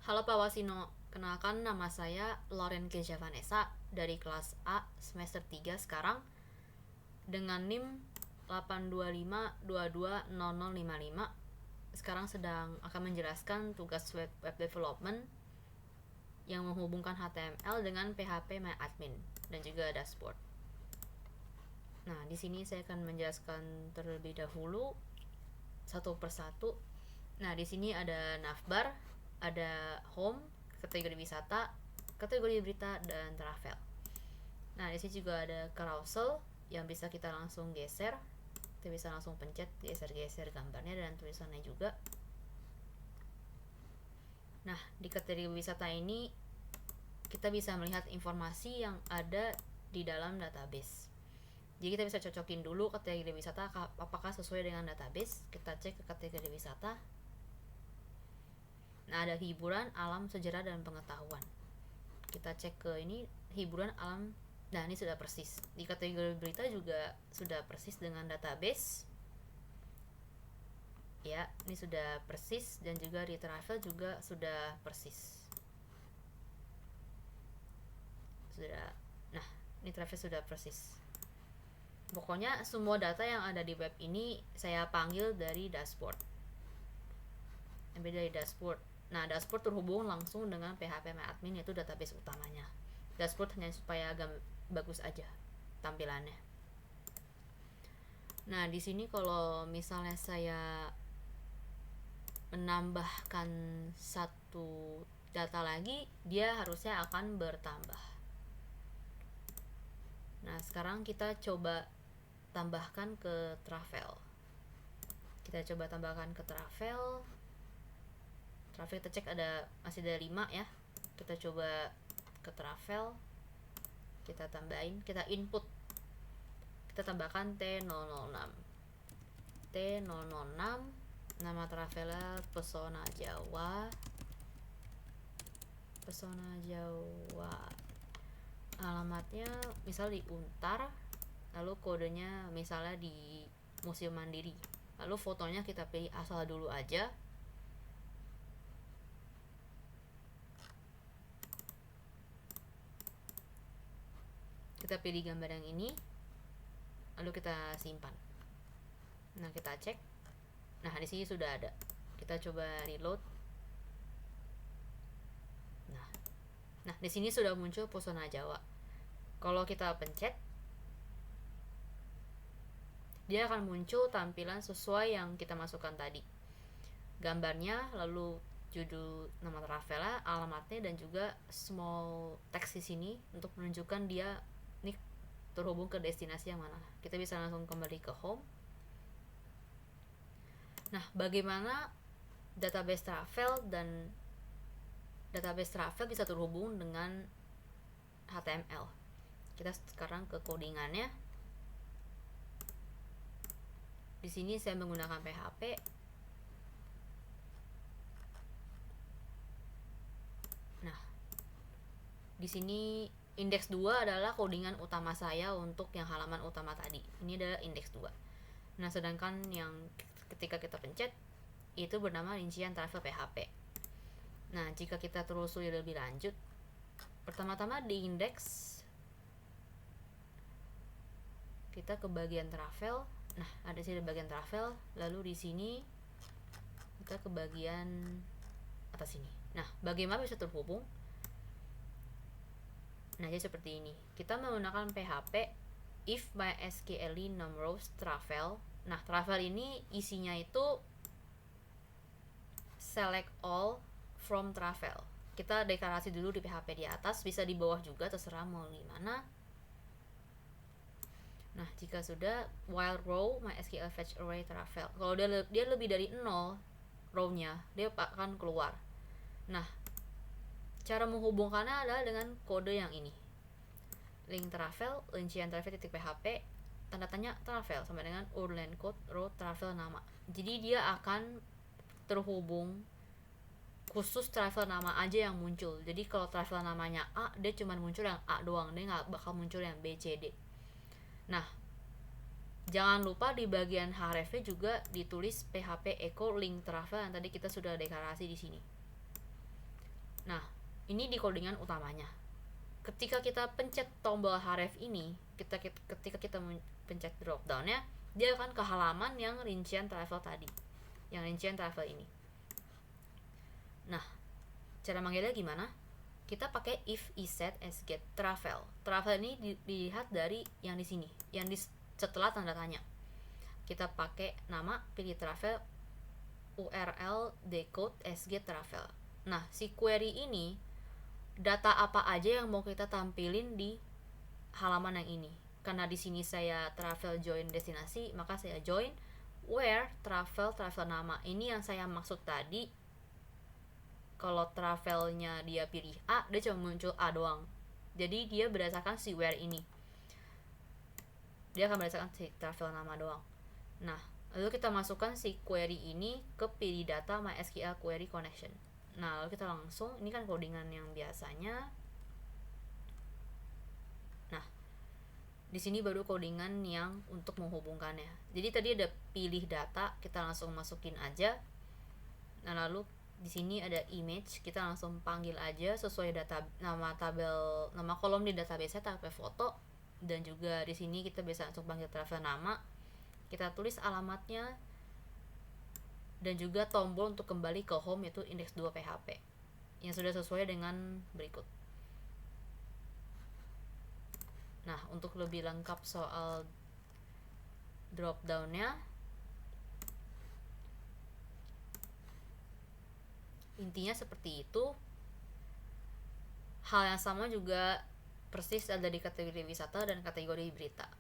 Halo Pak Wasino, kenalkan nama saya Lauren Keja Vanessa dari kelas A semester 3 sekarang dengan NIM 825220055. Sekarang sedang akan menjelaskan tugas web development yang menghubungkan HTML dengan PHP MyAdmin dan juga dashboard. Nah, di sini saya akan menjelaskan terlebih dahulu satu persatu. Nah, di sini ada navbar, ada home, kategori wisata, kategori berita, dan travel. Nah, di sini juga ada carousel yang bisa kita langsung geser. Kita bisa langsung pencet, geser-geser gambarnya dan tulisannya juga. Nah, di kategori wisata ini kita bisa melihat informasi yang ada di dalam database. Jadi kita bisa cocokin dulu kategori wisata apakah sesuai dengan database. Kita cek ke kategori wisata. Nah, ada hiburan, alam, sejarah, dan pengetahuan. Kita cek ke ini hiburan, alam. Nah, ini sudah persis. Di kategori berita juga sudah persis dengan database. Ya, ini sudah persis, dan juga di travel juga sudah persis. Sudah. Nah, ini travel sudah persis. Pokoknya semua data yang ada di web ini saya panggil dari dashboard. Ambil dari dashboard. Nah, dashboard terhubung langsung dengan PHP MyAdmin, yaitu database utamanya. Dashboard hanya supaya agak bagus aja tampilannya. Nah, di sini kalau misalnya saya menambahkan satu data lagi, dia harusnya akan bertambah. Nah, sekarang kita coba tambahkan ke travel. Kita coba tambahkan ke travel. Travel kita cek masih ada 5 ya. Kita coba ke travel. Kita tambahin, kita input. Kita tambahkan T006. T006 nama travelnya Pesona Jawa. Pesona Jawa. Alamatnya misal di Untar, lalu kodenya misalnya di Museum Mandiri. Lalu fotonya kita pilih asal dulu aja. Kita pilih gambar yang ini, lalu kita simpan. Nah, kita cek. Nah, di sini sudah ada. Kita coba reload. Nah, di sini sudah muncul Pesona Jawa. Kalau kita pencet, dia akan muncul tampilan sesuai yang kita masukkan tadi. Gambarnya, lalu judul nama travelnya, alamatnya, dan juga small text di sini untuk menunjukkan dia ini terhubung ke destinasi yang mana. Kita bisa langsung kembali ke home. Nah, bagaimana database travel bisa terhubung dengan HTML? Kita sekarang ke codingannya. Di sini saya menggunakan PHP. Nah, di sini indeks 2 adalah codingan utama saya untuk yang halaman utama tadi. Ini adalah indeks 2. Nah, sedangkan yang ketika kita pencet itu bernama rincian travel PHP. Nah, jika kita telusuri lebih lanjut, pertama-tama di indeks kita ke bagian travel. Nah, ada sini bagian travel, lalu di sini kita ke bagian atas sini. Nah, bagaimana bisa terhubung? Nah, jadi seperti ini. Kita menggunakan PHP if mysql num rows travel. Nah, travel ini isinya itu select all from travel. Kita deklarasi dulu di PHP di atas, bisa di bawah juga, terserah mau di mana. Nah, jika sudah, while row mysql fetch array travel. Kalau dia lebih dari 0 row-nya, dia akan keluar. Nah, cara menghubungkannya adalah dengan kode yang ini. Link travel, rincian travel.php, tanda tanya travel sama dengan urlen code row travel nama. Jadi dia akan terhubung khusus travel nama aja yang muncul. Jadi kalau travel namanya A, dia cuma muncul yang A doang, dia nggak bakal muncul yang B, C, D. Nah, jangan lupa di bagian href juga ditulis php echo link travel yang tadi kita sudah deklarasi di sini. Nah, ini di codingan utamanya. Ketika kita pencet tombol href ini, ketika kita pencet drop downnya, dia akan ke halaman yang rincian travel tadi, yang rincian travel ini. Nah, cara manggilnya gimana? Kita pakai if iset sget travel. Travel ini dilihat dari yang di sini, yang di setelah tanda tanya. Kita pakai nama, pilih travel, url decode sget travel. Nah, si query ini data apa aja yang mau kita tampilin di halaman yang ini. Karena di sini saya travel join destinasi, maka saya join where travel nama. Ini yang saya maksud tadi. Kalau travelnya dia pilih A, dia cuma muncul A doang. Jadi dia berdasarkan si where ini. Dia akan berdasarkan si travel nama doang. Nah, lalu kita masukkan si query ini ke pilih data MySQL query connection. Nah, lalu kita langsung, ini kan codingan yang biasanya. Nah, di sini baru codingan yang untuk menghubungkannya. Jadi tadi ada pilih data, kita langsung masukin aja. Nah, lalu di sini ada image, kita langsung panggil aja sesuai data nama kolom di database tabel foto, dan juga di sini kita bisa langsung panggil travel nama. Kita tulis alamatnya dan juga tombol untuk kembali ke home, yaitu index 2 PHP yang sudah sesuai dengan berikut. Nah, untuk lebih lengkap soal drop down-nya, intinya seperti itu. Hal yang sama juga persis ada di kategori wisata dan kategori berita.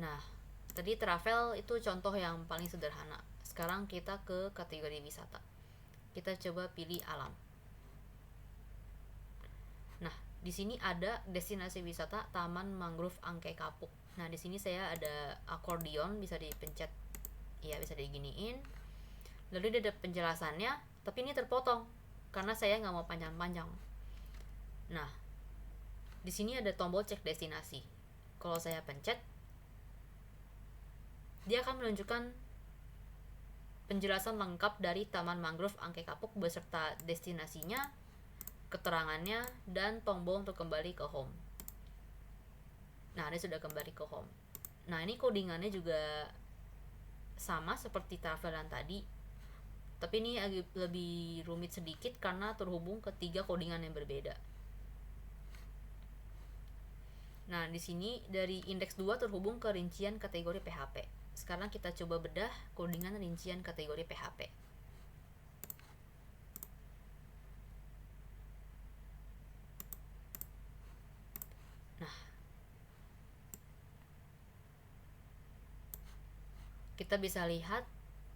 Nah, tadi travel itu contoh yang paling sederhana. Sekarang kita ke kategori wisata. Kita coba pilih alam. Nah, di sini ada destinasi wisata Taman Mangrove Angke Kapuk. Nah, di sini saya ada akordion, bisa dipencet, ya bisa diginiin. Lalu dia ada penjelasannya, tapi ini terpotong karena saya nggak mau panjang-panjang. Nah, di sini ada tombol cek destinasi. Kalau saya pencet, dia akan menunjukkan penjelasan lengkap dari Taman Mangrove Angke Kapuk beserta destinasinya, keterangannya, dan tombol untuk kembali ke home. Nah, ini sudah kembali ke home. Nah, ini codingannya juga sama seperti travelan tadi, tapi ini agak lebih rumit sedikit karena terhubung ke 3 codingan yang berbeda. Nah, di sini dari indeks 2 terhubung ke rincian kategori PHP. Sekarang kita coba bedah codingan rincian kategori PHP. Nah, kita bisa lihat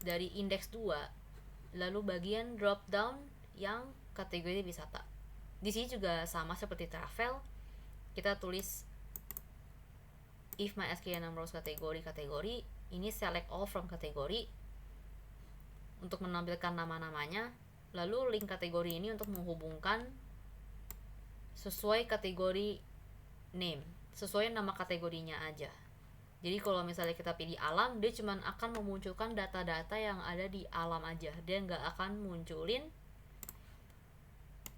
dari indeks 2, lalu bagian drop down yang kategori wisata. Di sini juga sama seperti travel. Kita tulis if MySQL rows kategori, ini select all from kategori untuk menampilkan nama-namanya. Lalu link kategori ini untuk menghubungkan sesuai kategori name, sesuai nama kategorinya aja. Jadi kalau misalnya kita pilih alam, dia cuma akan memunculkan data-data yang ada di alam aja. Dia nggak akan munculin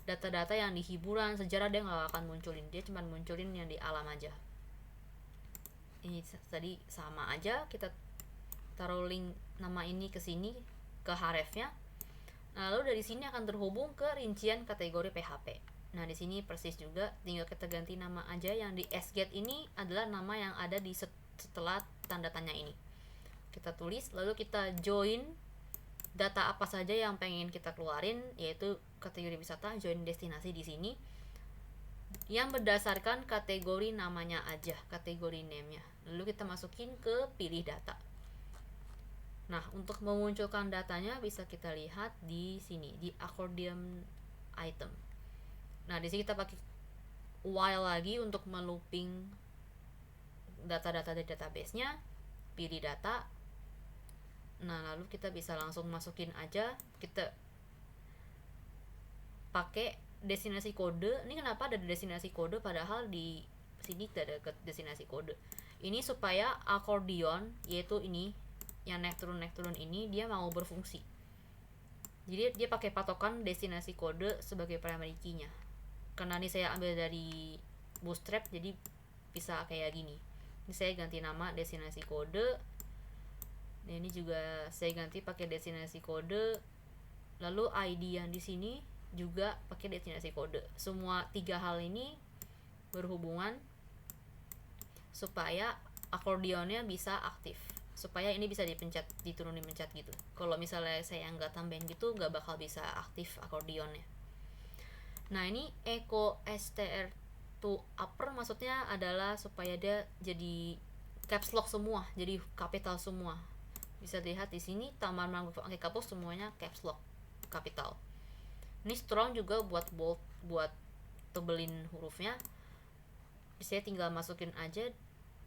data-data yang di hiburan, sejarah, dia nggak akan munculin. Dia cuma munculin yang di alam aja. Ini tadi sama aja, kita taruh link nama ini ke sini, ke hrefnya. Nah, lalu dari sini akan terhubung ke rincian kategori PHP. Nah, di sini persis juga, tinggal kita ganti nama aja. Yang di sget ini adalah nama yang ada di setelah tanda tanya ini. Kita tulis, lalu kita join data apa saja yang pengen kita keluarin, yaitu kategori wisata, join destinasi di sini, yang berdasarkan kategori namanya aja, kategori name-nya. Lalu kita masukin ke pilih data. Nah, untuk memunculkan datanya bisa kita lihat di sini, di accordion item. Nah, di sini kita pakai while lagi untuk melooping data-data dari database-nya, pilih data. Nah, lalu kita bisa langsung masukin aja, kita pakai destinasi kode. Ini kenapa ada destinasi kode padahal di sini tidak ada destinasi kode? Ini supaya akordion, yaitu ini yang naik turun ini, dia mau berfungsi. Jadi dia pakai patokan destinasi kode sebagai primary key-nya. Karena ini saya ambil dari Bootstrap, jadi bisa kayak gini. Ini saya ganti nama destinasi kode. Nah, ini juga saya ganti pakai destinasi kode. Lalu ID yang di sini juga pakai destinasi kode. Semua tiga hal ini berhubungan supaya akordionnya bisa aktif, supaya ini bisa dipencet, diturunin pencet gitu. Kalau misalnya saya nggak tambahin gitu, nggak bakal bisa aktif akordionnya. Nah, ini echo str to upper maksudnya adalah supaya dia jadi caps lock semua, jadi kapital semua. Bisa dilihat di sini Taman Mangrove Angke Kapuk semuanya caps lock kapital. Ini strong juga buat bold, buat tebelin hurufnya. Saya tinggal masukin aja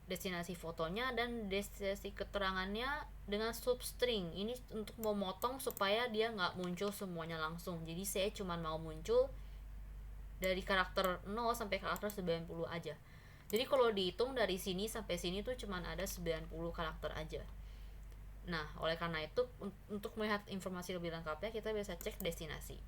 destinasi fotonya dan destinasi keterangannya dengan substring. Ini untuk memotong supaya dia nggak muncul semuanya langsung. Jadi saya cuma mau muncul dari karakter 0 sampai karakter 90 aja. Jadi kalau dihitung dari sini sampai sini tuh cuma ada 90 karakter aja. Nah, oleh karena itu untuk melihat informasi lebih lengkapnya kita bisa cek destinasi.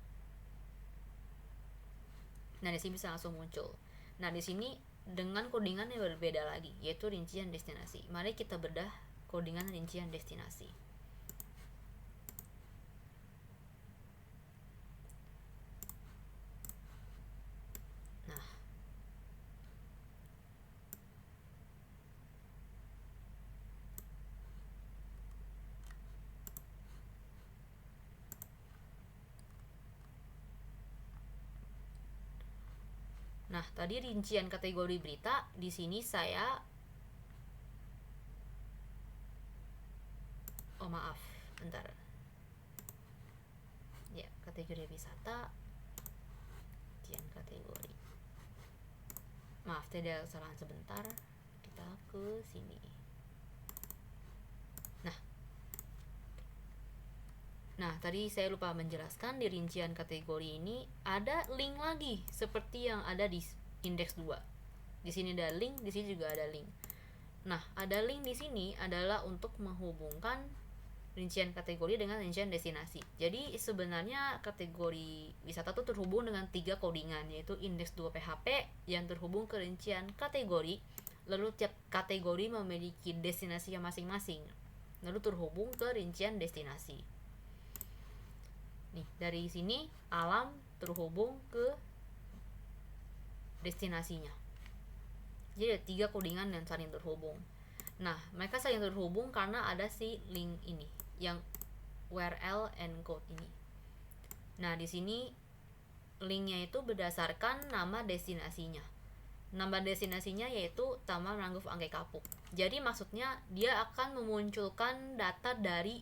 Nah, di sini bisa langsung muncul. Nah, di sini dengan codingan yang berbeda lagi, yaitu rincian destinasi. Mari kita bedah codingan rincian destinasi. Nah, Nah, tadi rincian kategori berita, di sini saya maaf, bentar. Ya, kategori wisata, rincian kategori. Maaf, tadi ada kesalahan sebentar. Kita ke sini. Nah, tadi saya lupa menjelaskan di rincian kategori ini ada link lagi seperti yang ada di indeks 2. Di sini ada link, di sini juga ada link. Nah, ada link di sini adalah untuk menghubungkan rincian kategori dengan rincian destinasi. Jadi sebenarnya kategori wisata itu terhubung dengan 3 codingan, yaitu indeks 2 PHP yang terhubung ke rincian kategori. Lalu tiap kategori memiliki destinasinya masing-masing. Lalu terhubung ke rincian destinasi. Nih, dari sini alam terhubung ke destinasinya. Jadi ada 3 codingan yang saling terhubung. Nah, mereka saling terhubung karena ada si link ini, yang URL encode ini. Nah, di sini linknya itu berdasarkan nama destinasinya. Nama destinasinya yaitu Taman Mangrove Angke Kapuk. Jadi maksudnya dia akan memunculkan data dari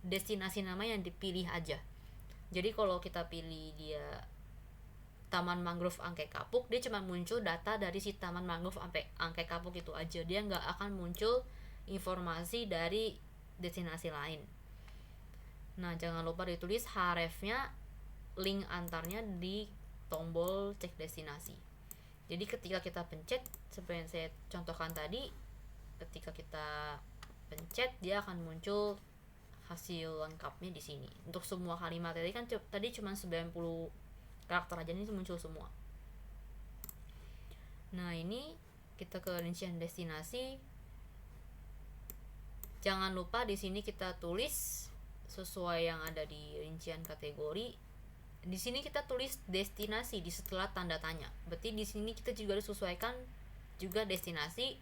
destinasi nama yang dipilih aja. Jadi kalau kita pilih dia Taman Mangrove Angke Kapuk, dia cuma muncul data dari si Taman Mangrove Angke Kapuk itu aja. Dia nggak akan muncul informasi dari destinasi lain. Nah, jangan lupa ditulis hrefnya, link antarnya di tombol cek destinasi. Jadi ketika kita pencet, seperti yang saya contohkan tadi, ketika kita pencet dia akan muncul hasil lengkapnya di sini. Untuk semua kalimat tadi cuma 90 karakter aja, ini muncul semua. Nah, ini kita ke rincian destinasi. Jangan lupa di sini kita tulis sesuai yang ada di rincian kategori. Di sini kita tulis destinasi di setelah tanda tanya. Berarti di sini kita juga harus sesuaikan juga destinasi,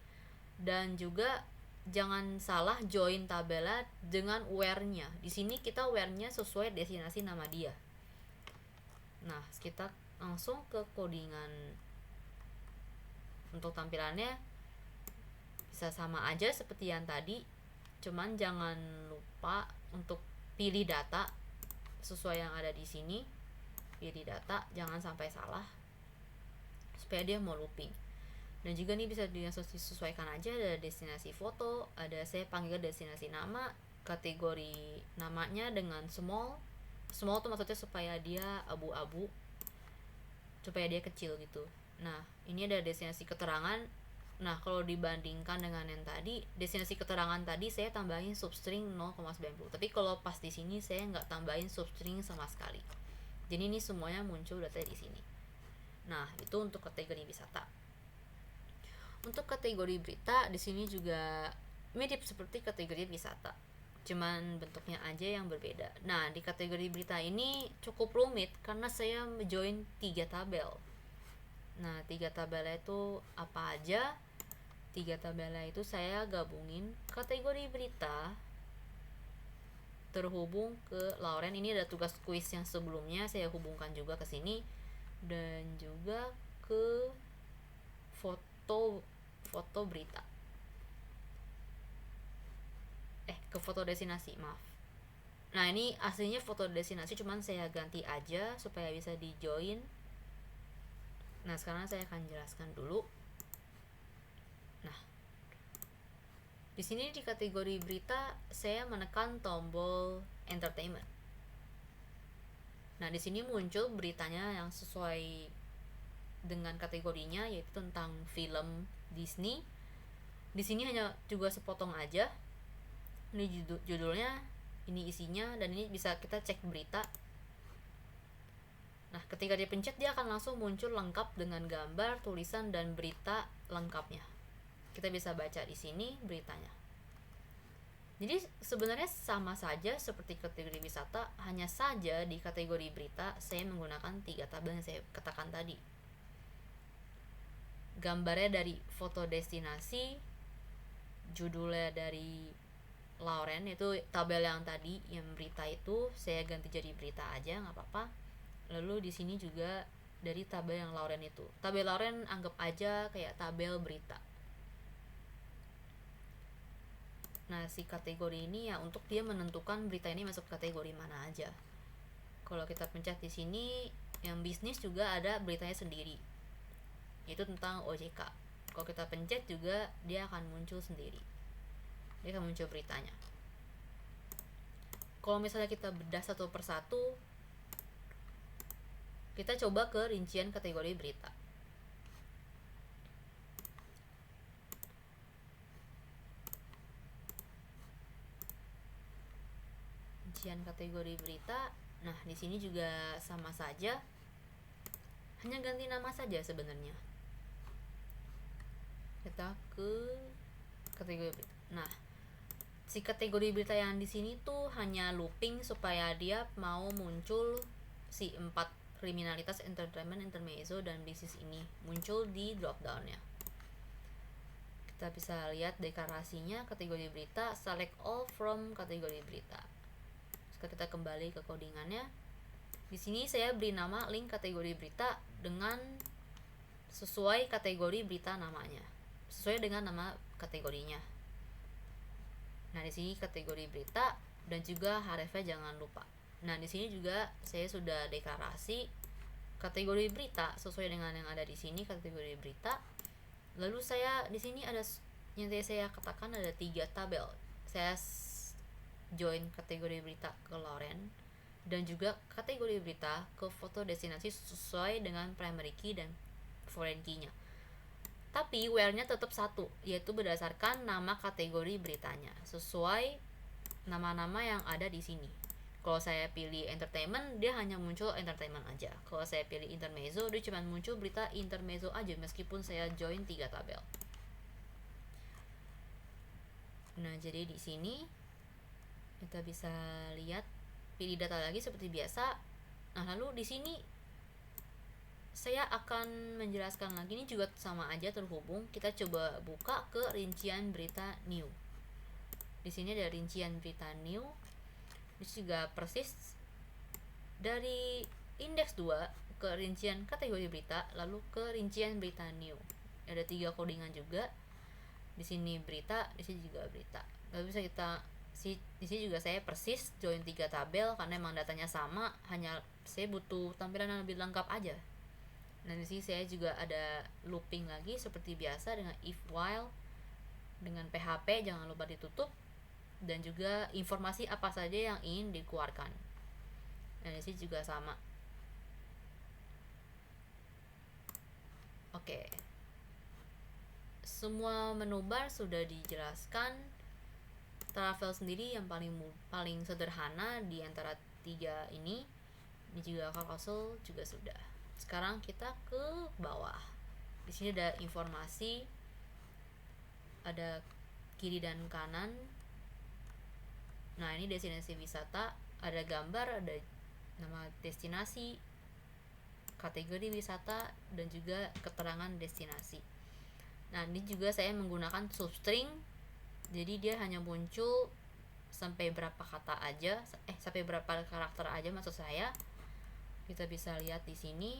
dan juga jangan salah join tabela dengan where-nya. Di sini kita where-nya sesuai destinasi nama dia. Nah, kita langsung ke codingan. Untuk tampilannya bisa sama aja seperti yang tadi, cuman jangan lupa untuk pilih data sesuai yang ada di sini. Pilih data, jangan sampai salah supaya dia mau looping. Dan juga nih bisa disesuaikan aja, ada destinasi foto, ada saya panggil destinasi nama, kategori namanya dengan small tuh maksudnya supaya dia abu-abu, supaya dia kecil gitu. Nah, ini ada destinasi keterangan, Nah, kalau dibandingkan dengan yang tadi, destinasi keterangan tadi saya tambahin substring 0,90. Tapi kalau pas di sini saya nggak tambahin substring sama sekali. Jadi ini semuanya muncul data di sini. Nah, itu untuk kategori wisata. Untuk kategori berita di sini juga mirip seperti kategori wisata, cuman bentuknya aja yang berbeda. Nah, di kategori berita ini cukup rumit karena saya join 3 tabel. Nah, 3 tabel itu apa aja? 3 tabel itu saya gabungin kategori berita terhubung ke Lauren. Ini ada tugas kuis yang sebelumnya saya hubungkan juga ke sini, dan juga ke foto berita, ke foto destinasi, maaf. Nah, ini aslinya foto destinasi, cuman saya ganti aja supaya bisa di join. Nah, sekarang saya akan jelaskan dulu. Nah, di sini di kategori berita saya menekan tombol entertainment. Nah, di sini muncul beritanya yang sesuai dengan kategorinya, yaitu tentang film Disney. Di sini hanya juga sepotong aja. Ini judulnya, ini isinya, dan ini bisa kita cek berita. Nah, ketika dipencet dia akan langsung muncul lengkap dengan gambar, tulisan, dan berita lengkapnya. Kita bisa baca di sini beritanya. Jadi sebenarnya sama saja seperti kategori wisata, hanya saja di kategori berita saya menggunakan 3 tabel yang saya katakan tadi. Gambarnya dari foto destinasi, judulnya dari Lauren, itu tabel yang tadi yang berita itu saya ganti jadi berita aja, nggak apa-apa. Lalu di sini juga dari tabel yang Lauren itu, tabel Lauren anggap aja kayak tabel berita. Nah, si kategori ini ya untuk dia menentukan berita ini masuk kategori mana aja. Kalau kita pencet di sini, yang bisnis juga ada beritanya sendiri, itu tentang OJK. Kalau kita pencet juga dia akan muncul sendiri, dia akan muncul beritanya. Kalau misalnya kita bedah satu persatu, kita coba ke rincian kategori berita. Rincian kategori berita. Nah, di sini juga sama saja, hanya ganti nama saja sebenarnya. Kita ke kategori berita. Nah, si kategori berita yang di sini tuh hanya looping supaya dia mau muncul si 4 kriminalitas, entertainment, intermezzo, dan bisnis ini muncul di dropdownnya. Kita bisa lihat deklarasinya, kategori berita, select all from kategori berita. Sekarang kita kembali ke codingannya. Di sini saya beri nama link kategori berita dengan sesuai kategori berita namanya, sesuai dengan nama kategorinya. Nah, di sini kategori berita dan juga href-nya jangan lupa. Nah, di sini juga saya sudah deklarasi kategori berita sesuai dengan yang ada di sini, kategori berita. Lalu saya di sini ada yang saya katakan ada 3 tabel. Saya join kategori berita ke Lauren dan juga kategori berita ke foto destinasi sesuai dengan primary key dan foreign key-nya. Tapi where-nya tetap satu, yaitu berdasarkan nama kategori beritanya sesuai nama-nama yang ada di sini. Kalau saya pilih entertainment, dia hanya muncul entertainment aja. Kalau saya pilih intermezzo, dia cuma muncul berita intermezzo aja meskipun saya join 3 tabel. Nah, jadi di sini kita bisa lihat, pilih data lagi seperti biasa. Nah, lalu di sini saya akan menjelaskan lagi, ini juga sama aja terhubung. Kita coba buka ke rincian berita new. Di sini ada rincian berita new. Ini juga persis dari indeks 2 ke rincian kategori berita, lalu ke rincian berita new. Ada 3 codingan juga. Di sini berita, di sini juga berita. Lalu bisa kita di sini juga saya persis join 3 tabel karena emang datanya sama, hanya saya butuh tampilan yang lebih lengkap aja. Nah, di sini saya juga ada looping lagi seperti biasa dengan if while dengan PHP jangan lupa ditutup, dan juga informasi apa saja yang ingin dikeluarkan. Nah, di sini juga sama. Oke. semua menu bar sudah dijelaskan. Travel sendiri yang paling sederhana di antara tiga ini juga carousel juga sudah. Sekarang kita ke bawah. Di sini ada informasi, ada kiri dan kanan. Nah, ini destinasi wisata, ada gambar, ada nama destinasi, kategori wisata, dan juga keterangan destinasi. Nah, ini juga saya menggunakan substring, jadi dia hanya muncul sampai berapa kata aja, sampai berapa karakter aja maksud saya. Kita bisa lihat di sini.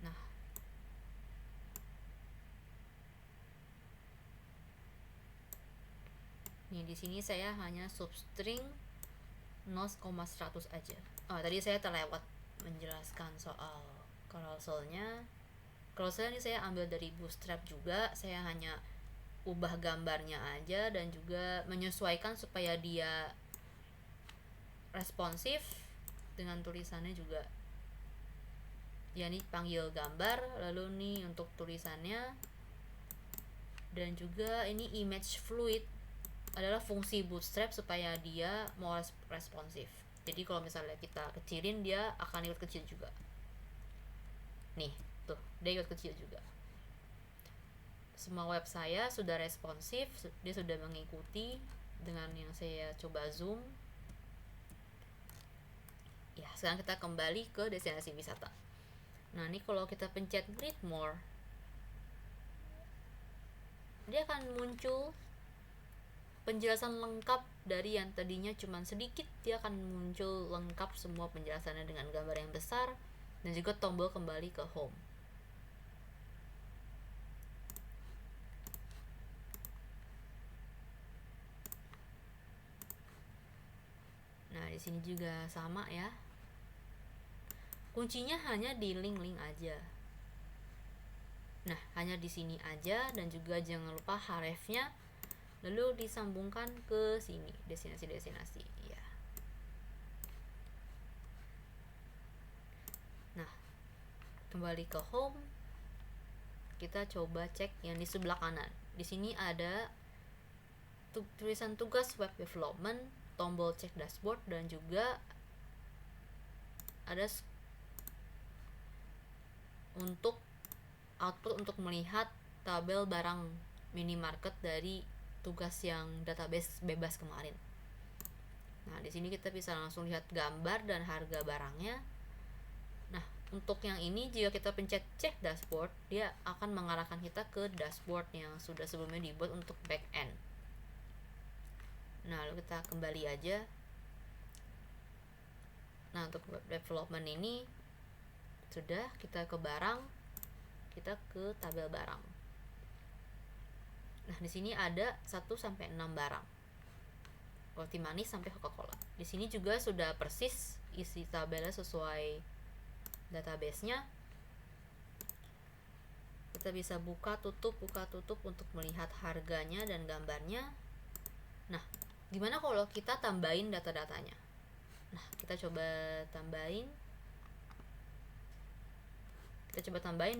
Nah, nih di sini saya hanya substring 0,100 aja. Tadi saya terlewat menjelaskan soal carouselnya. Carousel ini saya ambil dari Bootstrap juga. Saya hanya ubah gambarnya aja dan juga menyesuaikan supaya dia responsif dengan tulisannya juga. Ya, ini panggil gambar, lalu nih untuk tulisannya, dan juga ini image fluid adalah fungsi Bootstrap supaya dia mau responsif. Jadi kalau misalnya kita kecilin, dia akan ikut kecil juga. Nih, tuh, dia ikut kecil juga. Semua web saya sudah responsif, dia sudah mengikuti dengan yang saya coba zoom. Ya, sekarang kita kembali ke destinasi wisata. Nah, ini kalau kita pencet read more, dia akan muncul penjelasan lengkap dari yang tadinya cuma sedikit. Dia akan muncul lengkap semua penjelasannya dengan gambar yang besar, dan juga tombol kembali ke home. Nah, di sini juga sama ya. Kuncinya hanya di link-link aja. Nah, hanya di sini aja, dan juga jangan lupa hrefnya, lalu disambungkan ke sini, destinasi-destinasi. Ya. Nah, kembali ke home, kita coba cek yang di sebelah kanan. Di sini ada tulisan tugas web development, tombol cek dashboard, dan juga ada untuk output untuk melihat tabel barang minimarket dari tugas yang database bebas kemarin. Nah, di sini kita bisa langsung lihat gambar dan harga barangnya. Nah, untuk yang ini jika kita pencet cek dashboard, dia akan mengarahkan kita ke dashboard yang sudah sebelumnya dibuat untuk back end. Nah, lalu kita kembali aja. Nah, untuk web development ini sudah, kita ke barang, kita ke tabel barang. Nah, di sini ada 1 sampai 6 barang. Roti manis sampai Coca-Cola. Di sini juga sudah persis isi tabelnya sesuai database-nya. Kita bisa buka tutup untuk melihat harganya dan gambarnya. Nah, gimana kalau kita tambahin data-datanya? Nah, kita coba tambahin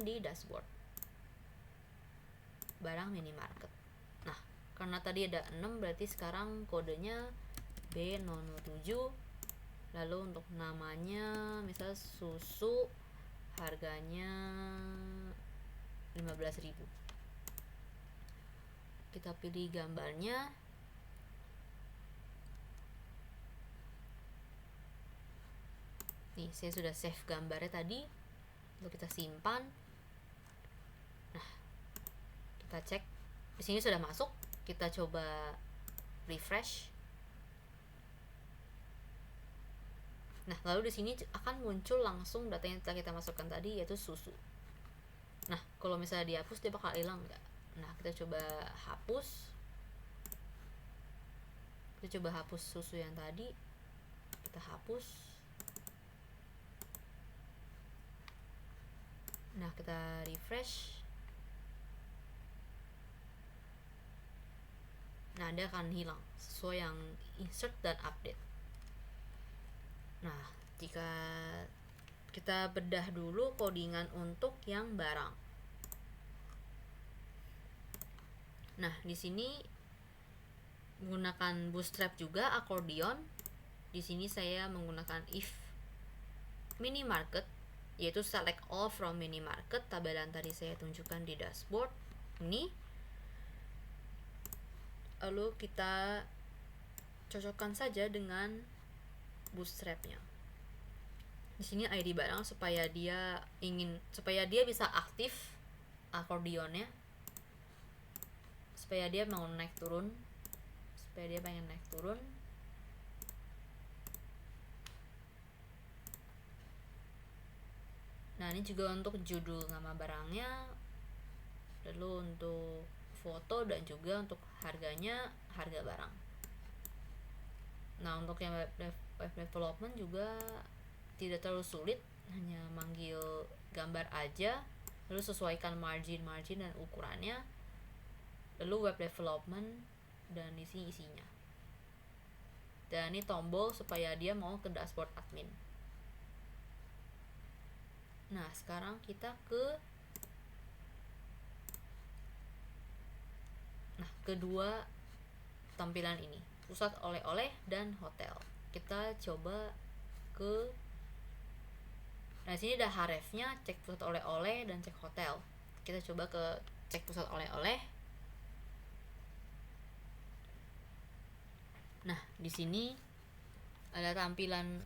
di dashboard barang minimarket. Nah, karena tadi ada 6, berarti sekarang kodenya B007. Lalu untuk namanya misal susu, harganya 15.000. Kita pilih gambarnya. Nih, saya sudah save gambarnya tadi. Lalu kita simpan. Nah, kita cek. Di sini sudah masuk. Kita coba refresh. Nah, lalu di sini akan muncul langsung data yang telah kita masukkan tadi, yaitu susu. Nah, kalau misalnya dihapus, dia bakal hilang nggak? Nah, kita coba hapus. Kita coba hapus susu yang tadi. Kita hapus. Nah, kita refresh. Nah, dia akan hilang sesuai yang insert dan update. Nah, jika kita bedah dulu codingan untuk yang barang. Nah, di sini menggunakan bootstrap juga, accordion. Di sini saya menggunakan if minimarket, yaitu select all from minimarket, tabelan tadi saya tunjukkan di dashboard ini. Lalu kita cocokkan saja dengan bootstrapnya. Di sini ID barang supaya dia bisa aktif akordionnya, supaya dia mau naik turun, pengen naik turun. Nah, ini juga untuk judul nama barangnya, lalu untuk foto, dan juga untuk harganya, harga barang. Nah, untuk yang web development juga tidak terlalu sulit, hanya manggil gambar aja, lalu sesuaikan margin dan ukurannya, lalu web development, dan isinya. Dan ini tombol supaya dia mau ke dashboard admin. Nah, sekarang kita kedua tampilan ini, pusat oleh-oleh dan hotel. Kita coba nah, sini ada hrefnya, cek pusat oleh-oleh dan cek hotel. Kita coba ke cek pusat oleh-oleh. Nah, di sini ada tampilan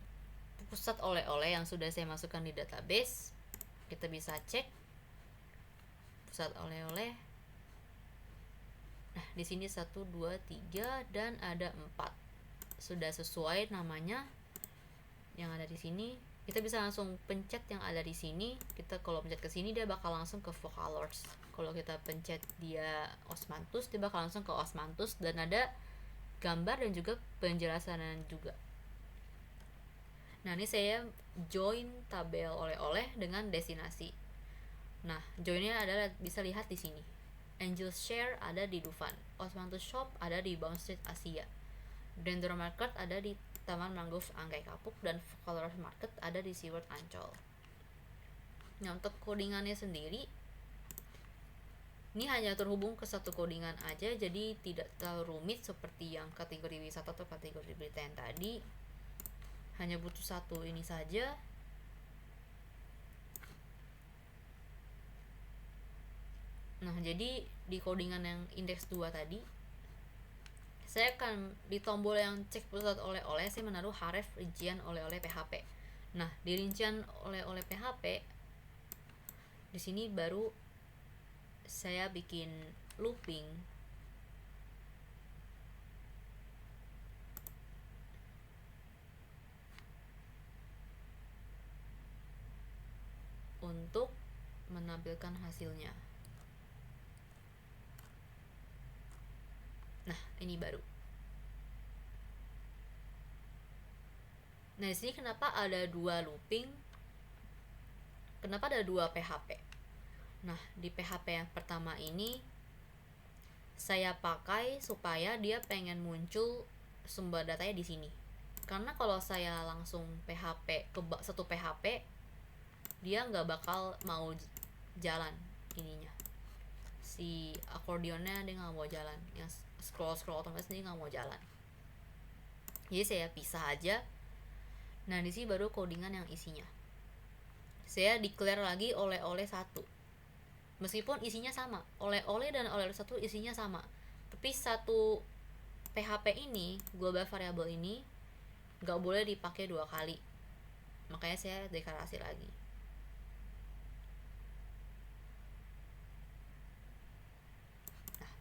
pusat oleh-oleh yang sudah saya masukkan di database. Kita bisa cek pusat oleh-oleh. Nah, di sini 1, 2, 3 dan ada 4. Sudah sesuai namanya yang ada di sini. Kita bisa langsung pencet yang ada di sini. Kita kalau pencet ke sini dia bakal langsung ke Vocalors. Kalau kita pencet dia Osmanthus, dia bakal langsung ke Osmanthus, dan ada gambar dan juga penjelasan juga. Nah, ini saya join tabel oleh-oleh dengan destinasi. Nah, joinnya adalah bisa lihat di sini. Angel Share ada di Dufan, Osmanthus Shop ada di Bond Street Asia, Dendro Market ada di Taman Mangrove Angkai Kapuk, dan Vocalors Market ada di SeaWorld Ancol. Nah, untuk codingannya sendiri, ini hanya terhubung ke satu codingan aja, jadi tidak terlalu rumit seperti yang kategori wisata atau kategori berita yang tadi. Hanya butuh satu ini saja. Nah, jadi di codingan yang indeks 2 tadi, saya akan di tombol yang cek pusat oleh-oleh, saya menaruh href rincian oleh-oleh PHP. Nah, di rincian oleh-oleh PHP, di sini baru saya bikin looping untuk menampilkan hasilnya. Nah, ini baru. Nah, di sini kenapa ada 2 looping? Kenapa ada 2 PHP? Nah, di PHP yang pertama ini saya pakai supaya dia pengen muncul sumber datanya di sini. Karena kalau saya langsung PHP ke satu PHP, dia nggak bakal mau jalan ininya. Si akordionnya dia nggak mau jalan, yang scroll otomatis dia nggak mau jalan. Jadi saya pisah aja. Nah, di sini baru codingan yang isinya. Saya declare lagi oleh-oleh 1. Meskipun isinya sama, oleh-oleh dan oleh-oleh 1 isinya sama, tapi satu PHP ini, global variable ini, nggak boleh dipakai 2 kali. Makanya saya deklarasi lagi. Nah,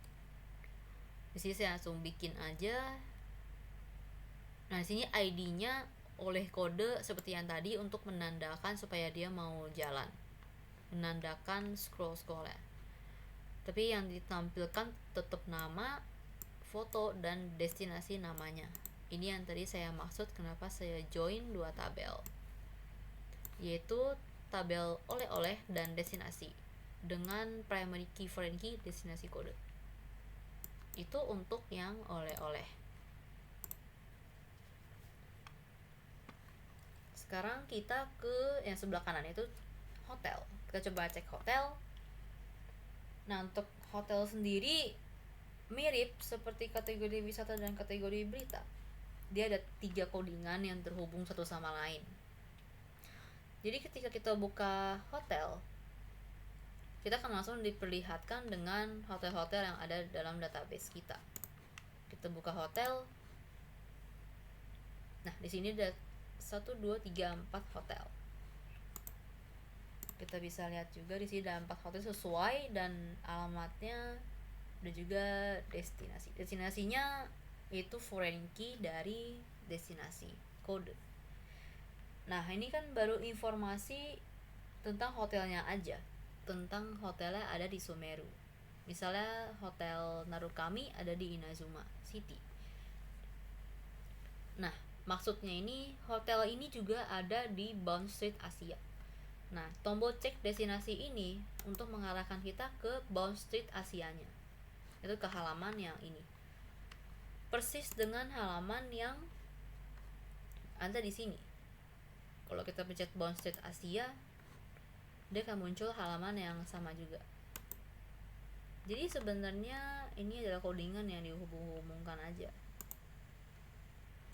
di sini saya langsung bikin aja. Nah, di sini ID-nya oleh kode seperti yang tadi untuk menandakan supaya dia mau jalan, menandakan scroll ya. Tapi yang ditampilkan tetap nama, foto, dan destinasi namanya. Ini yang tadi saya maksud kenapa saya join 2 tabel, yaitu tabel oleh-oleh dan destinasi dengan primary key, foreign key, destinasi kode. Itu untuk yang oleh-oleh. sekarang kita ke yang sebelah kanan, itu hotel. Kita coba cek hotel. Nah, untuk hotel sendiri mirip seperti kategori wisata dan kategori berita. Dia ada 3 codingan yang terhubung satu sama lain. Jadi ketika kita buka hotel, kita akan langsung diperlihatkan dengan hotel-hotel yang ada dalam database kita. Kita buka hotel. Nah, di sini ada 1, 2, 3, 4 hotel. Kita bisa lihat juga di sini ada 4 hotel sesuai dan alamatnya dan juga destinasi. Destinasinya itu foreign key dari destinasi kode. Nah, ini kan baru informasi tentang hotelnya aja, tentang hotelnya ada di Sumeru. Misalnya hotel Narukami ada di Inazuma City. Nah, maksudnya ini hotel ini juga ada di Bond Street Asia. Nah, tombol cek destinasi ini untuk mengarahkan kita ke Bond Street Asianya. Itu ke halaman yang ini. Persis dengan halaman yang ada di sini. Kalau kita pencet Bond Street Asia, dia akan muncul halaman yang sama juga. Jadi sebenarnya ini adalah codingan yang dihubung-hubungkan aja.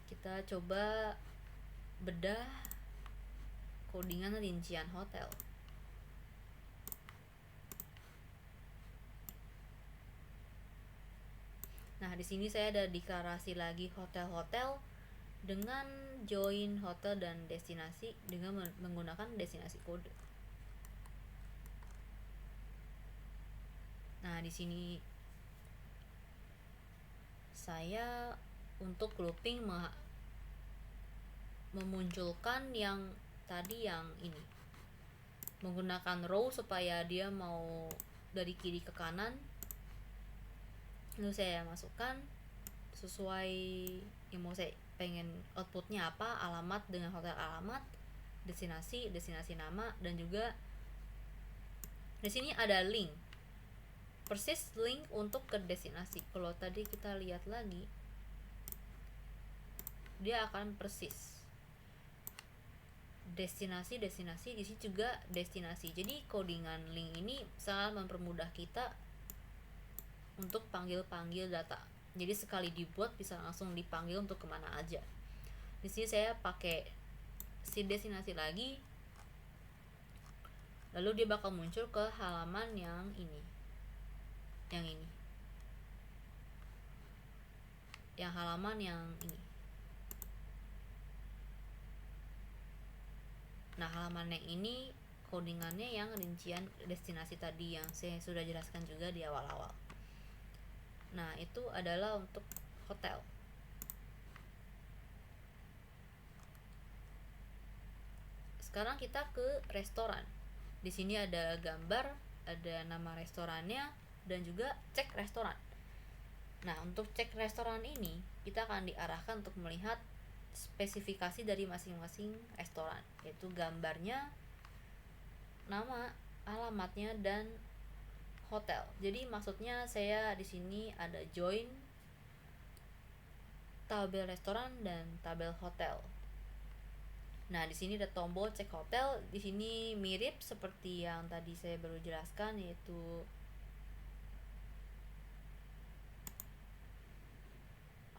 Kita coba bedah codingan rincian hotel. Nah, di sini saya ada deklarasi lagi hotel-hotel dengan join hotel dan destinasi dengan menggunakan destinasi kode. Nah, di sini saya untuk grouping memunculkan yang tadi yang ini. Menggunakan row supaya dia mau dari kiri ke kanan. Lalu saya masukkan sesuai yang mau saya pengen outputnya apa, alamat dengan hotel alamat, destinasi nama, dan juga di sini ada link, persis link untuk ke destinasi. Kalau tadi kita lihat lagi, dia akan persis destinasi di sini juga destinasi. Jadi codingan link ini sangat mempermudah kita untuk panggil data. Jadi sekali dibuat bisa langsung dipanggil untuk kemana aja. Di sini saya pakai si destinasi lagi, lalu dia bakal muncul ke halaman yang ini, yang halaman yang ini. Nah, halaman yang ini codingannya yang rincian destinasi tadi yang saya sudah jelaskan juga di awal-awal. Nah, itu adalah untuk hotel. Sekarang kita ke restoran. Di sini ada gambar, ada nama restorannya, dan juga cek restoran. Nah, untuk cek restoran ini, kita akan diarahkan untuk melihat spesifikasi dari masing-masing restoran, yaitu gambarnya, nama, alamatnya, dan hotel. Jadi maksudnya saya di sini ada join tabel restoran dan tabel hotel. Nah, di sini ada tombol cek hotel. Di sini mirip seperti yang tadi saya baru jelaskan, yaitu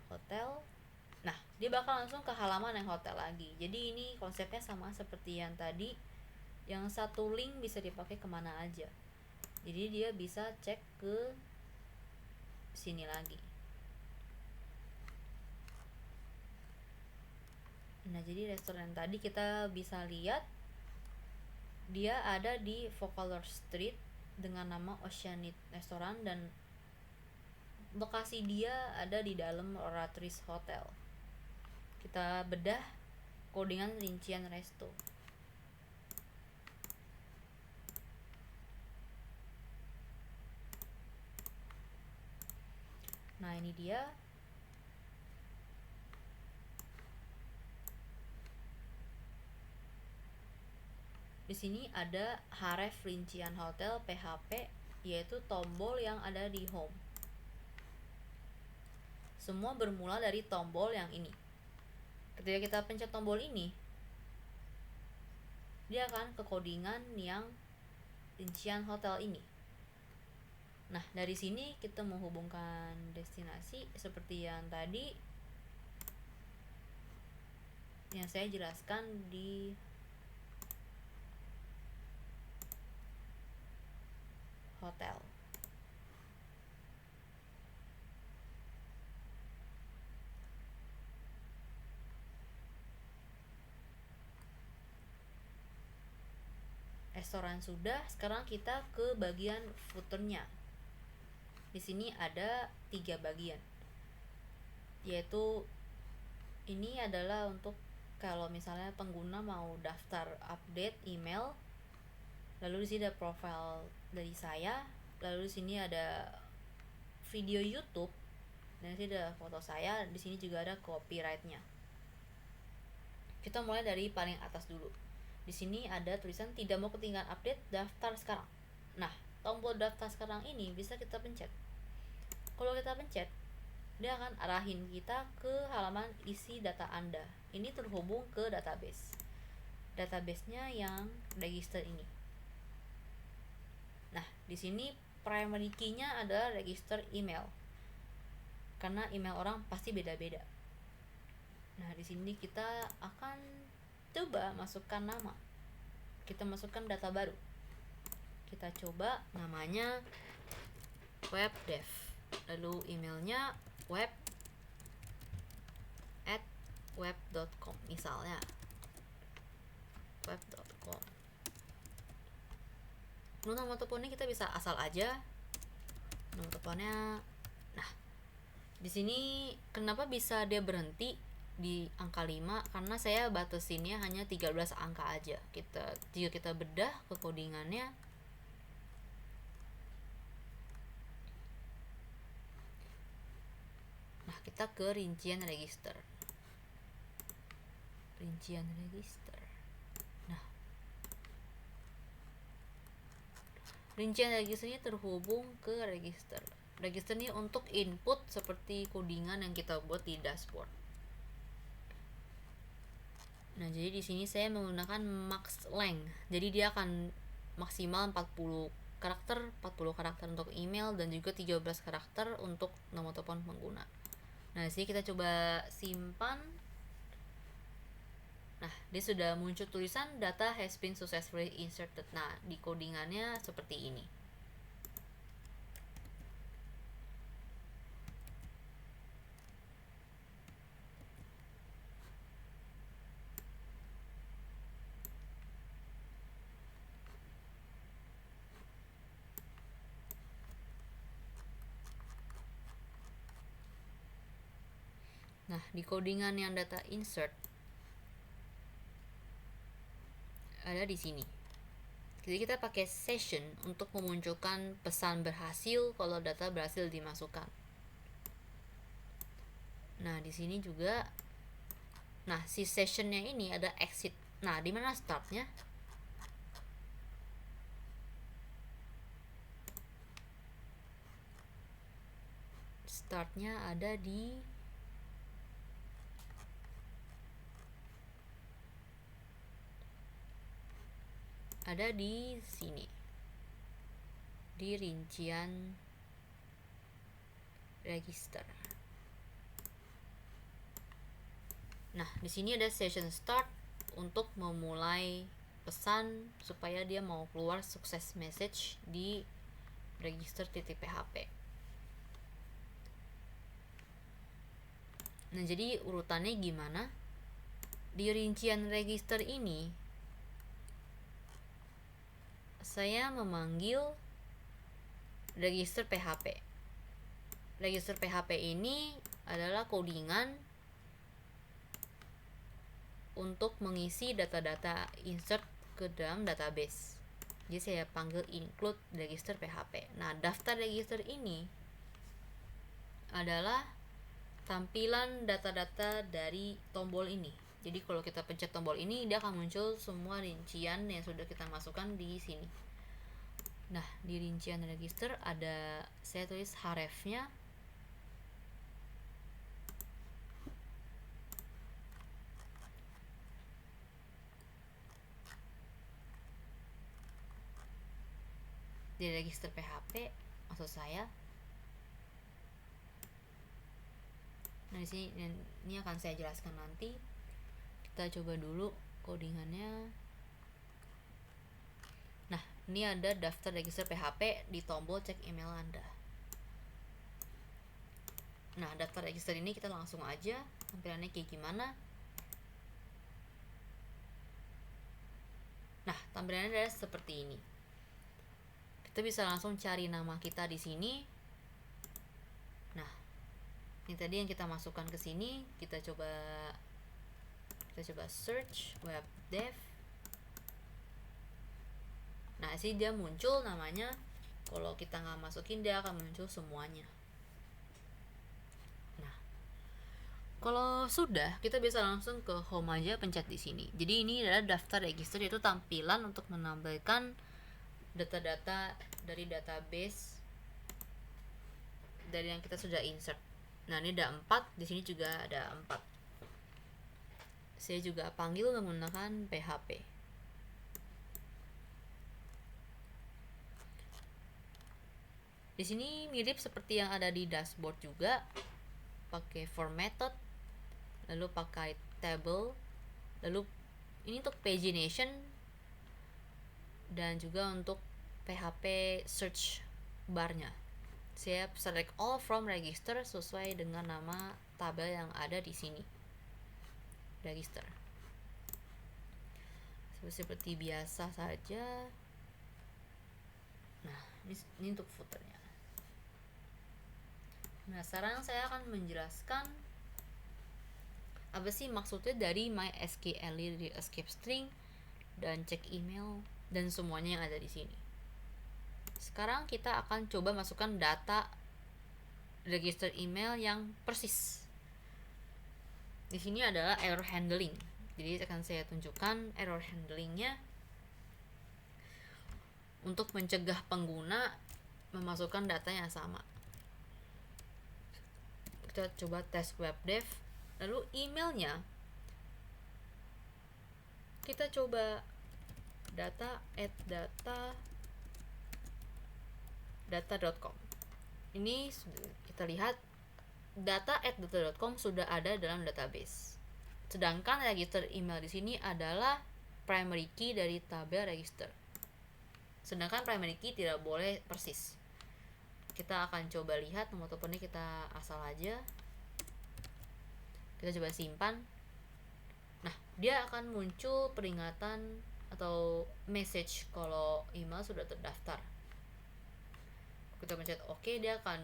hotel. Nah, dia bakal langsung ke halaman yang hotel lagi. Jadi ini konsepnya sama seperti yang tadi. Yang satu link bisa dipakai kemana aja. Jadi dia bisa cek ke sini lagi. Nah, jadi restoran tadi kita bisa lihat dia ada di Vaucouleurs Street dengan nama Oceanid Restaurant, dan lokasi dia ada di dalam Oratrice Hotel. Kita bedah codingan rincian resto. Nah, ini dia. Di sini ada href rincian hotel PHP, yaitu tombol yang ada di home. Semua bermula dari tombol yang ini. Ketika kita pencet tombol ini, dia akan ke codingan yang rincian hotel ini. Nah, dari sini kita menghubungkan destinasi seperti yang tadi yang saya jelaskan di hotel. Restoran sudah, sekarang kita ke bagian footernya. Di sini ada 3 bagian, yaitu ini adalah untuk kalau misalnya pengguna mau daftar update email, lalu di sini ada profile dari saya, lalu di sini ada video YouTube, dan di sini ada foto saya, di sini juga ada copyrightnya. Kita mulai dari paling atas dulu. Di sini ada tulisan tidak mau ketinggalan update, daftar sekarang. Nah, tombol daftar sekarang ini bisa kita pencet. Kalau kita pencet, dia akan arahin kita ke halaman isi data Anda. Ini terhubung ke database. Database-nya yang register ini. Nah, di sini primary key-nya adalah register email. Karena email orang pasti beda-beda. Nah, di sini kita akan coba masukkan nama. Kita masukkan data baru. Kita coba namanya webdev. Lalu emailnya web@web.com misalnya. web.com. Lalu nomor teleponnya kita bisa asal aja. Nomor teleponnya. Nah, di sini kenapa bisa dia berhenti di angka 5? Karena saya batasinnya hanya 13 angka aja. Jika kita bedah ke codingannya, nah kita ke rincian register. Nah, rincian register ini terhubung ke register. Register ini untuk input seperti codingan yang kita buat di dashboard. Nah, jadi di sini saya menggunakan max length. Jadi dia akan maksimal 40 karakter untuk email dan juga 13 karakter untuk nomor telepon pengguna. Nah, di sini kita coba simpan. Nah, dia sudah muncul tulisan data has been successfully inserted. Nah, di codingannya seperti ini. Nah, di codingan yang data insert ada di sini. Jadi kita pakai session untuk memunculkan pesan berhasil kalau data berhasil dimasukkan. Nah, di sini juga, nah si sessionnya ini ada exit. Nah, di mana startnya? Startnya ada di sini, di rincian register. Nah, di sini ada session start untuk memulai pesan supaya dia mau keluar sukses message di register.php. Nah, jadi urutannya gimana? Di rincian register ini saya memanggil register PHP. Register PHP ini adalah codingan untuk mengisi data-data insert ke dalam database. Jadi saya panggil include register PHP. Nah, daftar register ini adalah tampilan data-data dari tombol ini. Jadi kalau kita pencet tombol ini, dia akan muncul semua rincian yang sudah kita masukkan di sini. Nah, di rincian register ada, saya tulis href-nya. di register PHP maksud saya. Nah di sini ini akan saya jelaskan nanti. Kita coba dulu codingannya. Nah ini ada daftar register PHP di tombol cek email Anda. Nah daftar register ini kita langsung aja tampilannya kayak gimana. Nah tampilannya adalah seperti ini. Kita bisa langsung cari nama kita di sini. Nah, ini tadi yang kita masukkan ke sini, kita coba search web dev. Nah, sih dia muncul namanya. Kalau kita nggak masukin, dia akan muncul semuanya. Nah, kalau sudah, kita bisa langsung ke home aja, pencet di sini. Jadi ini adalah daftar register, yaitu tampilan untuk menambahkan data-data dari database dari yang kita sudah insert. Nah ini ada 4, di sini juga ada 4. Saya juga panggil menggunakan PHP. Di sini mirip seperti yang ada di dashboard juga, pakai form method, lalu pakai table, lalu ini untuk pagination dan juga untuk PHP search barnya. Saya select all from register sesuai dengan nama tabel yang ada di sini. Register. Seperti biasa saja. Nah, ini untuk footernya. Nah, sekarang saya akan menjelaskan apa sih maksudnya dari MySQL real escape string dan check email dan semuanya yang ada di sini. Sekarang kita akan coba masukkan data register email yang persis. Di sini adalah error handling. Jadi akan saya tunjukkan error handlingnya untuk mencegah pengguna memasukkan data yang sama. Kita coba tes web dev. Lalu emailnya kita coba data@data.com. Ini kita lihat data@data.com sudah ada dalam database. Sedangkan register email di sini adalah primary key dari tabel register. Sedangkan primary key tidak boleh persis. Kita akan coba lihat nomor teleponnya, kita asal aja. Kita coba simpan. Nah, dia akan muncul peringatan atau message kalau email sudah terdaftar. Kita pencet OK, dia akan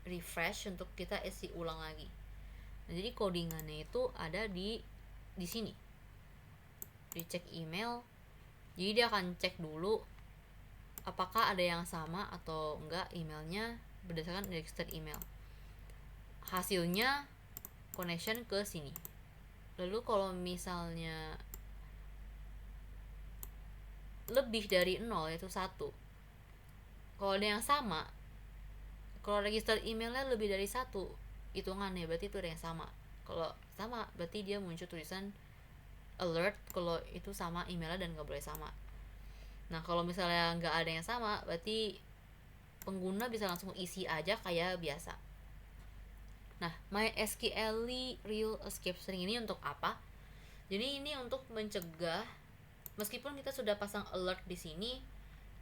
refresh untuk kita isi ulang lagi. Nah, jadi codingannya itu ada di sini. Di cek email. Jadi dia akan cek dulu apakah ada yang sama atau enggak emailnya berdasarkan register email. Hasilnya connection ke sini. Lalu kalau misalnya lebih dari 0 yaitu 1. Kalau ada yang sama, kalau register emailnya lebih dari 1 hitungannya berarti itu ada yang sama. Kalau sama berarti dia muncul tulisan alert kalau itu sama emailnya dan nggak boleh sama. Nah kalau misalnya nggak ada yang sama berarti pengguna bisa langsung isi aja kayak biasa. Nah, MySQL real escape string ini untuk apa? Jadi ini untuk mencegah, meskipun kita sudah pasang alert di sini,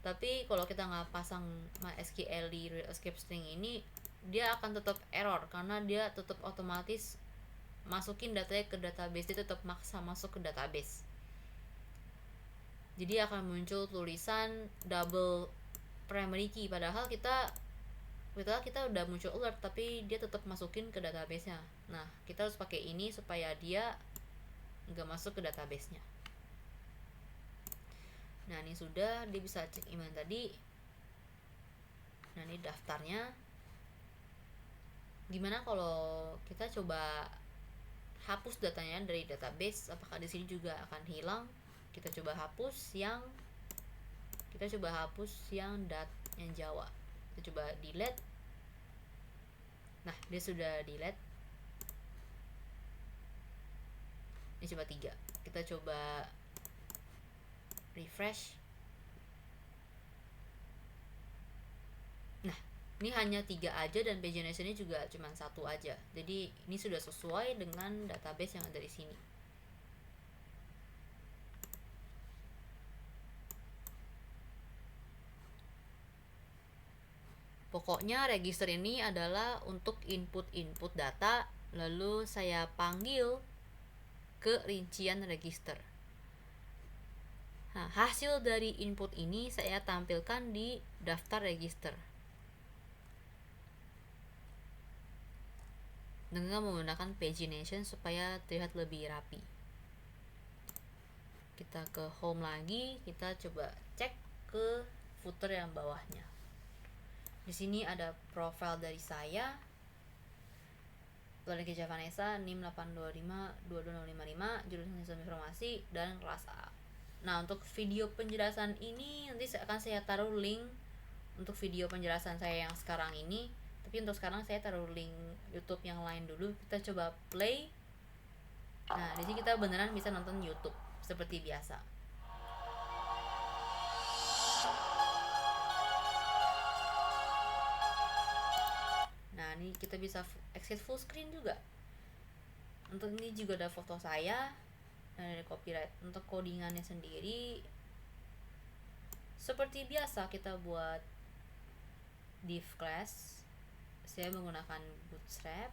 tapi kalau kita nggak pasang MySQL real escape string ini, dia akan tetap error karena dia tetap otomatis masukin datanya ke database, dia tetap maksa masuk ke database. Jadi akan muncul tulisan double primary key, padahal kita udah muncul alert tapi dia tetap masukin ke database-nya. Nah, kita harus pakai ini supaya dia nggak masuk ke database-nya. Nah, ini sudah, dia bisa cek email tadi. Nah, ini daftarnya. Gimana kalau kita coba hapus datanya dari database? Apakah di sini juga akan hilang? Kita coba hapus yang Jawa. Kita coba delete. Nah, dia sudah delete. Ini coba 3. Kita coba refresh. Ini hanya 3 aja dan paginationnya juga cuma 1 aja. Jadi ini sudah sesuai dengan database yang ada di sini. Pokoknya register ini adalah untuk input data, lalu saya panggil ke rincian register. Nah, hasil dari input ini saya tampilkan di daftar register dengan menggunakan pagination supaya terlihat lebih rapi. Kita ke home lagi, kita coba cek ke footer yang bawahnya. Di sini ada profile dari saya, Lorena Vanessa, NIM 825-22055, jurusan Sistem Informasi, dan kelas A. Nah, untuk video penjelasan ini nanti akan saya taruh link untuk video penjelasan saya yang sekarang ini. Tapi untuk sekarang saya taruh link YouTube yang lain dulu. Kita coba play. Nah, di sini kita beneran bisa nonton YouTube seperti biasa. Nah, ini kita bisa exit full screen juga. Untuk ini juga ada foto saya dan ada copyright. Untuk codingannya sendiri seperti biasa kita buat div class. Saya menggunakan Bootstrap.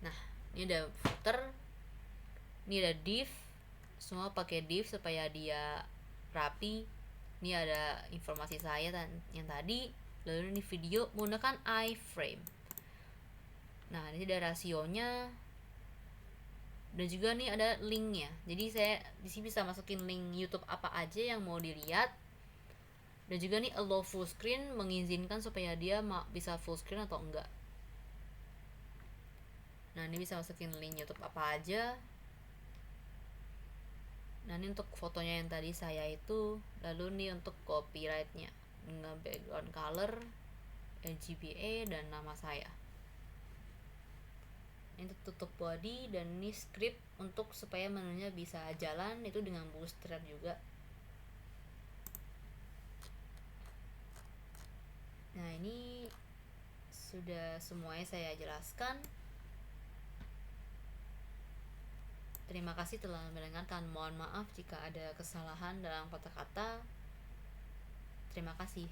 Nah, ini ada footer, ini ada div, semua pakai div supaya dia rapi. Ini ada informasi saya yang tadi. Lalu ini video menggunakan iframe. Nah, ini ada rasionya dan juga nih ada linknya. Jadi saya di sini bisa masukin link YouTube apa aja yang mau dilihat. Dan juga nih allow full screen, mengizinkan supaya dia bisa full screen atau enggak. Nah, ini bisa masukin link YouTube apa aja. Nah, ini untuk fotonya yang tadi saya itu. Lalu nih untuk copyrightnya dengan background color, RGBA, dan nama saya. Ini tutup body, dan ini script untuk supaya menunya bisa jalan itu dengan Bootstrap juga. Nah, ini sudah semuanya saya jelaskan. Terima kasih telah mendengarkan. Mohon maaf jika ada kesalahan dalam kata-kata. Terima kasih.